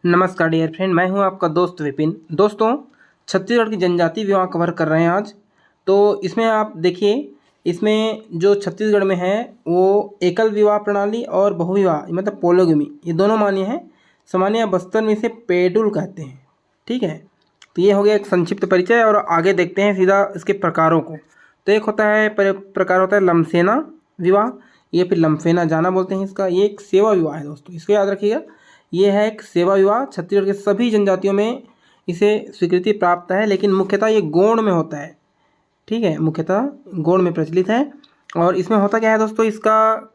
नमस्कार dear friend, मैं हूं आपका दोस्त विपिन। दोस्तों, छत्तीसगढ़ की जनजाति विवाह कवर कर रहे हैं आज। तो इसमें आप देखिए, इसमें जो छत्तीसगढ़ में है वो एकल विवाह प्रणाली और बहुविवाह मतलब पोलोगमी, ये दोनों मान्य हैं। सामान्य बस्तर में इसे पेडुल कहते हैं। ठीक है, तो ये हो गया एक संक्षिप्त परिचय और आगे देखते हैं सीधा इसके प्रकारों को। तो एक होता है प्रकार होता है लमसेना विवाह, ये फिर लमफेना जाना बोलते हैं इसका। ये एक सेवा विवाह है दोस्तों, इसको याद रखिएगा। ये है एक सेवा विवाह, छत्तीसगढ़ के सभी जनजातियों में इसे स्वीकृति प्राप्त है, लेकिन मुख्यतः ये गौड़ में होता है। ठीक है, मुख्यतः गौड़ में प्रचलित है। और इसमें होता क्या है दोस्तों, इसका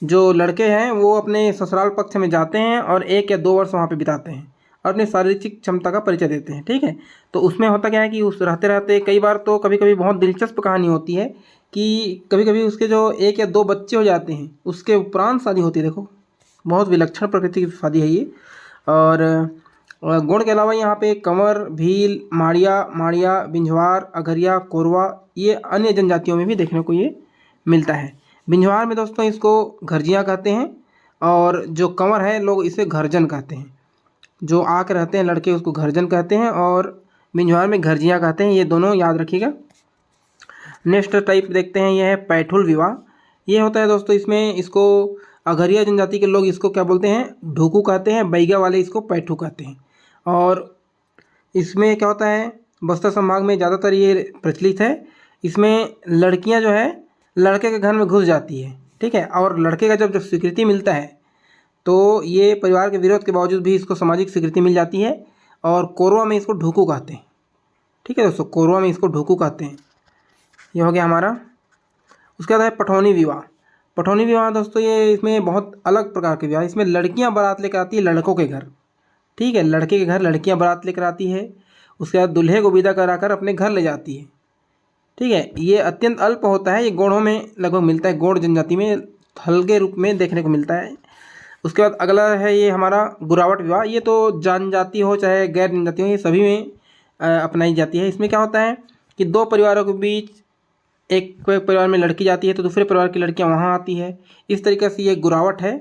जो लड़के हैं वो अपने ससुराल पक्ष में जाते हैं और 1 या 2 वर्ष वहाँ पे बिताते हैं और अपनी शारीरिक क्षमता का परिचय देते हैं। ठीक है, तो उसमें होता क्या है कि उस रहते रहते कई बार तो कभी कभी बहुत दिलचस्प कहानी होती है कि कभी कभी उसके जो 1 या 2 बच्चे हो जाते हैं, उसके उपरांत शादी होती है। देखो, बहुत विलक्षण प्रकृति की शादी है ये। और गुण के अलावा यहाँ पे कंवर, भील, माड़िया, बिंझवार, अगरिया, कोरवा, ये अन्य जनजातियों में भी देखने को ये मिलता है। बिंझवार में दोस्तों इसको घरजिया कहते हैं और जो कंवर है लोग इसे घरजन कहते हैं। जो आके रहते हैं लड़के उसको घरजन कहते हैं और बिंझवार में घरजिया कहते हैं। ये दोनों याद रखिएगा। नेक्स्ट टाइप देखते हैं, यह है पैठुल विवाह। ये होता है दोस्तों, इसमें इसको अघरिया जनजाति के लोग इसको क्या बोलते हैं, ढुकू कहते हैं। बैगा वाले इसको पैठू कहते हैं। और इसमें क्या होता है, बस्तर संभाग में ज़्यादातर ये प्रचलित है। इसमें लड़कियां जो है लड़के के घर में घुस जाती है। ठीक है, और लड़के का जब स्वीकृति मिलता है तो ये परिवार के विरोध के बावजूद भी इसको सामाजिक स्वीकृति मिल जाती है। और कोरवा में इसको ढुकू कहते हैं। ठीक है दोस्तों, कोरवा में इसको ढुकू कहते हैं। ये हो गया हमारा। उसके बाद है पठौनी विवाह। पठौनी विवाह दोस्तों, ये इसमें बहुत अलग प्रकार के विवाह। इसमें लड़कियां बारात लेकर आती है लड़कों के घर। ठीक है, लड़के के घर लड़कियां बारात लेकर आती है, उसके बाद दूल्हे को विदा कराकर अपने घर ले जाती है। ठीक है, ये अत्यंत अल्प होता है, ये गौड़ों में लगभग मिलता है, गौड़ जनजाति में हल्के रूप में देखने को मिलता है। उसके बाद अगला है ये हमारा गुरावट विवाह। ये तो जनजाति हो चाहे गैर जनजाति हो, ये सभी में अपनाई जाती है। इसमें क्या होता है कि 2 परिवारों के बीच एक परिवार में लड़की जाती है तो दूसरे परिवार की लड़कियां वहां आती है। इस तरीके से ये गुरावट है।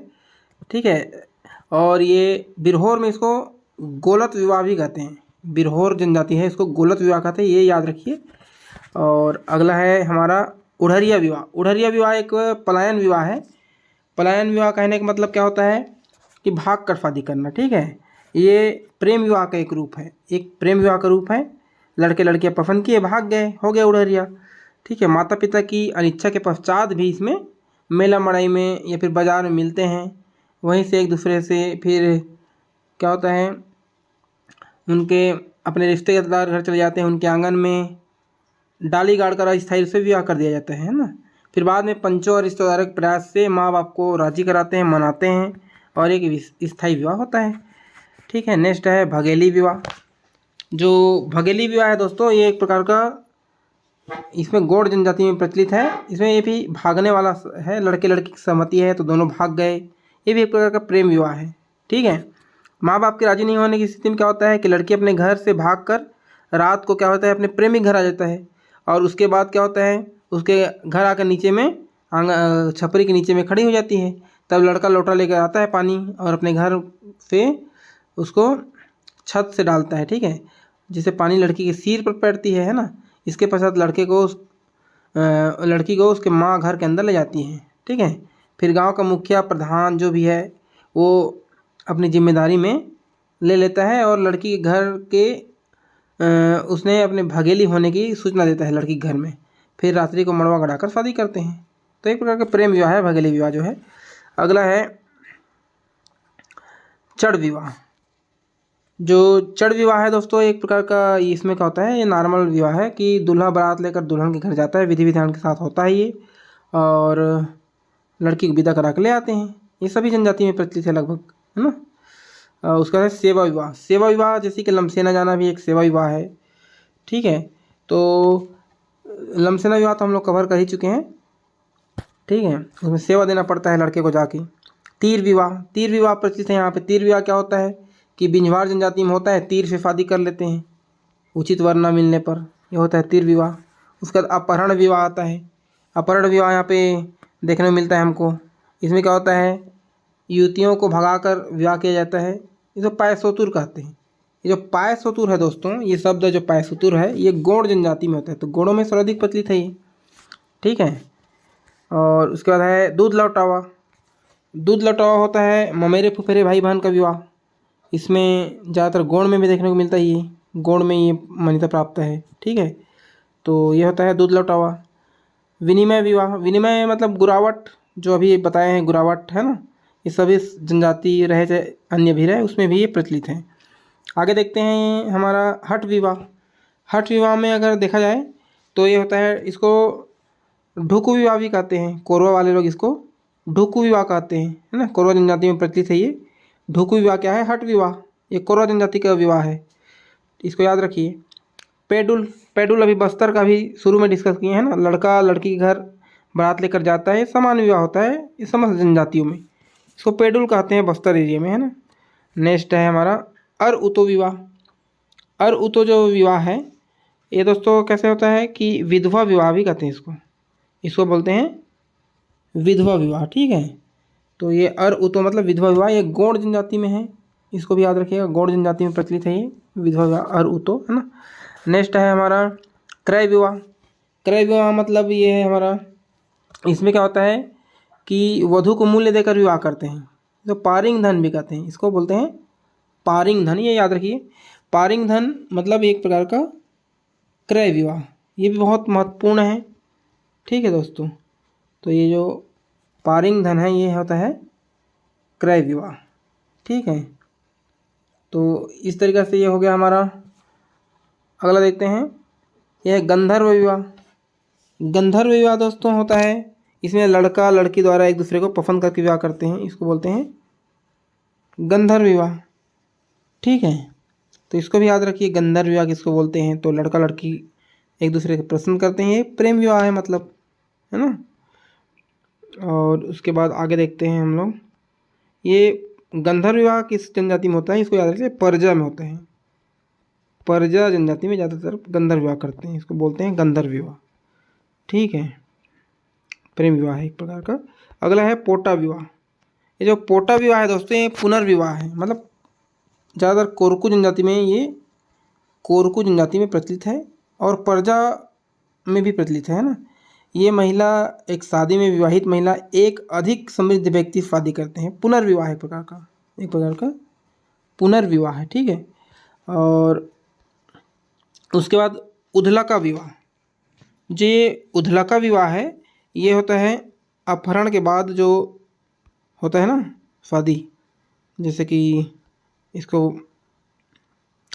ठीक है, और ये बिरहोर में इसको गोलत विवाह भी कहते हैं। बिरहोर जनजाति है, इसको गोलत विवाह कहते हैं, ये याद रखिए। और अगला है हमारा उड़हरिया विवाह। उड़हरिया विवाह एक पलायन विवाह है। पलायन विवाह कहने का मतलब क्या होता है कि भाग कर शादी करना। ठीक है, ये प्रेम विवाह का एक रूप है, एक प्रेम विवाह का रूप है। लड़के लड़कियां पसंद किए, भाग गए, हो गया उड़हरिया। ठीक है, माता पिता की अनिच्छा के पश्चात भी इसमें मेला मड़ाई में या फिर बाज़ार में मिलते हैं। वहीं से एक दूसरे से फिर क्या होता है, उनके अपने रिश्तेदार घर चले जाते हैं, उनके आंगन में डाली गाड़ कर अस्थायी से विवाह कर दिया जाता है ना। फिर बाद में पंचों और रिश्तेदारों के प्रयास से माँ बाप को राजी कराते हैं, मनाते हैं और एक स्थायी विवाह होता है। ठीक है, नेक्स्ट है भगेली विवाह। जो भगेली विवाह है दोस्तों, ये एक प्रकार का इसमें गौड़ जनजाति में प्रचलित है। इसमें ये भी भागने वाला है, लड़के लड़की की सहमति है तो दोनों भाग गए। ये भी एक प्रकार का प्रेम विवाह है। ठीक है, माँ बाप के राजी नहीं होने की स्थिति में क्या होता है कि लड़की अपने घर से भागकर रात को क्या होता है अपने प्रेमी घर आ जाता है। और उसके बाद क्या होता है, उसके घर आकर नीचे में छपरी के नीचे में खड़ी हो जाती है। तब लड़का लोटा लेकर आता है पानी और अपने घर से उसको छत से डालता है। ठीक है, जिससे पानी लड़की के सिर पर पड़ती है ना। इसके पश्चात लड़की को उसके माँ घर के अंदर ले जाती है। ठीक है, फिर गांव का मुखिया प्रधान जो भी है वो अपनी जिम्मेदारी में ले लेता है और लड़की के घर के उसने अपने भगेली होने की सूचना देता है लड़की के घर में। फिर रात्रि को मड़वा गड़ाकर शादी करते हैं। तो एक प्रकार का प्रेम विवाह है भगेली विवाह जो है। अगला है चढ़ विवाह। जो चढ़ विवाह है दोस्तों, एक प्रकार का इसमें क्या होता है, ये नॉर्मल विवाह है कि दूल्हा बारात लेकर दुल्हन के घर जाता है, विधि विधान के साथ होता है ये, और लड़की को विदा करा के ले आते हैं। ये सभी जनजाति में प्रचलित है लगभग, है ना। उसका है सेवा विवाह। सेवा विवाह जैसे कि लमसेना जाना भी एक सेवा विवाह है। ठीक है, तो लमसेना विवाह तो हम लोग कवर कर ही चुके हैं। ठीक है, उसमें सेवा देना पड़ता है लड़के को जाके। तीर विवाह। तीर विवाह प्रचलित है यहाँ पे। तीर विवाह क्या होता है कि बिंझवार जनजाति में होता है, तीर से शादी कर लेते हैं उचित वर न मिलने पर, ये होता है तीर विवाह। उसके बाद अपहरण विवाह आता है। अपहरण विवाह यहाँ पे देखने को मिलता है हमको। इसमें क्या होता है, युवतियों को भगाकर विवाह किया जाता है, इसे पायसोतुर कहते हैं। ये जो पायसोतुर है दोस्तों, ये शब्द जो पायसोतुर है ये गौड़ जनजाति में होता है, तो गौड़ों में सर्वाधिक प्रचलित है ये, ठीक है। और उसके बाद है दूध लौटावा। दूध लौटावा होता है ममेरे फुफेरे भाई बहन का विवाह। इसमें ज़्यादातर गौड़ में भी देखने को मिलता है, ये गौड़ में ये मान्यता प्राप्त है, ठीक है। तो ये होता है दूध लौटावा। विनिमय विवाह, विनिमय मतलब गुरावट, जो अभी बताए हैं गुरावट है ना, ये सभी जनजाति रहे चाहे अन्य भी रहे उसमें भी ये प्रचलित है। आगे देखते हैं हमारा हठ विवाह। हठ विवाह में अगर देखा जाए तो ये होता है, इसको ढुकू विवाह भी कहते हैं, कोरवा वाले लोग इसको ढुकू विवाह कहते हैं, है ना। कोरवा जनजाति में प्रचलित है ये। ढुकू विवाह क्या है? हठ विवाह, ये कोरवा जनजाति का विवाह है, इसको याद रखिए। पेडुल, पेडुल अभी बस्तर का भी शुरू में डिस्कस किए हैं ना, लड़का लड़की के घर बारात लेकर जाता है, समान विवाह होता है इस समस्त जनजातियों में, इसको पेडुल कहते हैं बस्तर एरिया में, है ना। नेक्स्ट है हमारा अर उतो विवाह। अर उतो जो विवाह है ये दोस्तों कैसे होता है कि विधवा विवाह भी कहते हैं इसको, इसको बोलते हैं विधवा विवाह, ठीक है। तो ये अर उतो मतलब विधवा विवाह, ये गौड़ जनजाति में है, इसको भी याद रखिएगा, गौड़ जनजाति में प्रचलित है ये विधवा विवाह अर उतो, है ना। नेक्स्ट है हमारा क्रय विवाह। क्रय विवाह मतलब ये है हमारा, इसमें क्या होता है कि वधू को मूल्य देकर विवाह करते हैं, तो पारिंग धन भी कहते हैं, इसको बोलते हैं पारिंग धन, ये याद रखिए। पारिंग धन मतलब एक प्रकार का क्रय विवाह, ये भी बहुत महत्वपूर्ण है, ठीक है दोस्तों। तो ये जो पारिंग धन है ये होता है क्रय विवाह, ठीक है। तो इस तरीक़े से ये हो गया हमारा। अगला देखते हैं, यह गंधर्व विवाह। गंधर्व विवाह दोस्तों होता है, इसमें लड़का लड़की द्वारा एक दूसरे को पसंद करके विवाह करते हैं, इसको बोलते हैं गंधर्व विवाह, ठीक है। तो इसको भी याद रखिए, गंधर्व विवाह किसको बोलते हैं, तो लड़का लड़की एक दूसरे को पसंद करते हैं, ये प्रेम विवाह है मतलब, है ना। और उसके बाद आगे देखते हैं हम लोग, ये गंधर्व विवाह किस जनजाति में होता है, इसको याद रखिए, परजा में होता है। परजा जनजाति में ज़्यादातर गंधर्व विवाह करते हैं, इसको बोलते हैं गंधर्व विवाह, ठीक है। प्रेम विवाह है एक प्रकार का। अगला है पोटा विवाह। ये जो पोटा विवाह है दोस्तों ये पुनर्विवाह है, मतलब ज़्यादातर कोरकू जनजाति में, ये कोरकू जनजाति में प्रचलित है और परजा में भी प्रचलित है ना। ये महिला एक शादी में विवाहित महिला एक अधिक समृद्ध व्यक्ति से शादी करते हैं, पुनर्विवाह एक प्रकार का पुनर्विवाह है, ठीक है। और उसके बाद उधला का विवाह। जो ये उधला का विवाह है ये होता है अपहरण के बाद जो होता है ना शादी, जैसे कि इसको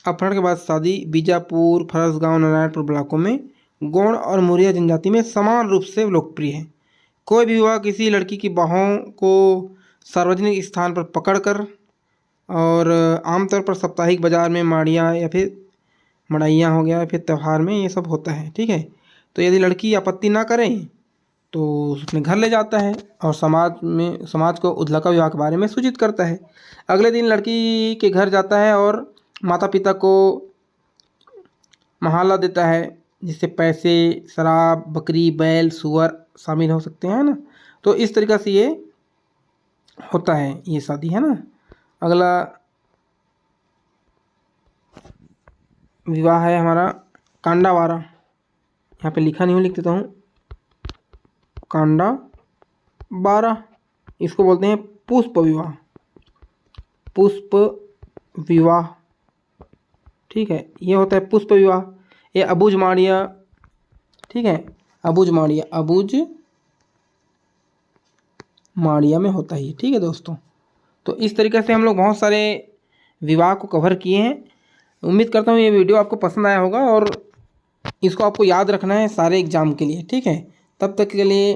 अपहरण के बाद शादी बीजापुर, फरसगांव, नारायणपुर ब्लॉकों में गौड़ और मुरिया जनजाति में समान रूप से लोकप्रिय है। कोई भी विवाह किसी लड़की की बाहों को सार्वजनिक स्थान पर पकड़कर और आमतौर पर साप्ताहिक बाजार में माड़ियाँ या फिर मड़ैया हो गया, फिर त्यौहार में ये सब होता है, ठीक है। तो यदि लड़की आपत्ति ना करें तो अपने घर ले जाता है और समाज को उधला का विवाह के बारे में सूचित करता है। अगले दिन लड़की के घर जाता है और माता पिता को महिला देता है, जिससे पैसे, शराब, बकरी, बैल, सुअर शामिल हो सकते हैं ना। तो इस तरीक़े से ये होता है ये शादी, है ना। अगला विवाह है हमारा कांडावारा। यहाँ पे लिखा नहीं हूँ, लिख देता हूँ, कांडावारा, इसको बोलते हैं पुष्प विवाह, पुष्प विवाह, ठीक है। ये होता है पुष्प विवाह, ये अबुझ माड़िया, ठीक है, अबुझ माड़िया में होता है, ठीक है दोस्तों। तो इस तरीके से हम लोग बहुत सारे विवाह को कवर किए हैं। उम्मीद करता हूँ ये वीडियो आपको पसंद आया होगा और इसको आपको याद रखना है सारे एग्ज़ाम के लिए, ठीक है। तब तक के लिए,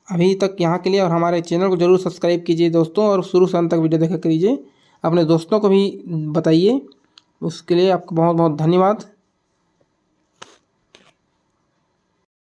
अभी तक यहाँ के लिए, और हमारे चैनल को ज़रूर सब्सक्राइब कीजिए दोस्तों, और शुरू से अंत तक वीडियो देखा करिए, अपने दोस्तों को भी बताइए। उसके लिए आपको बहुत बहुत धन्यवाद।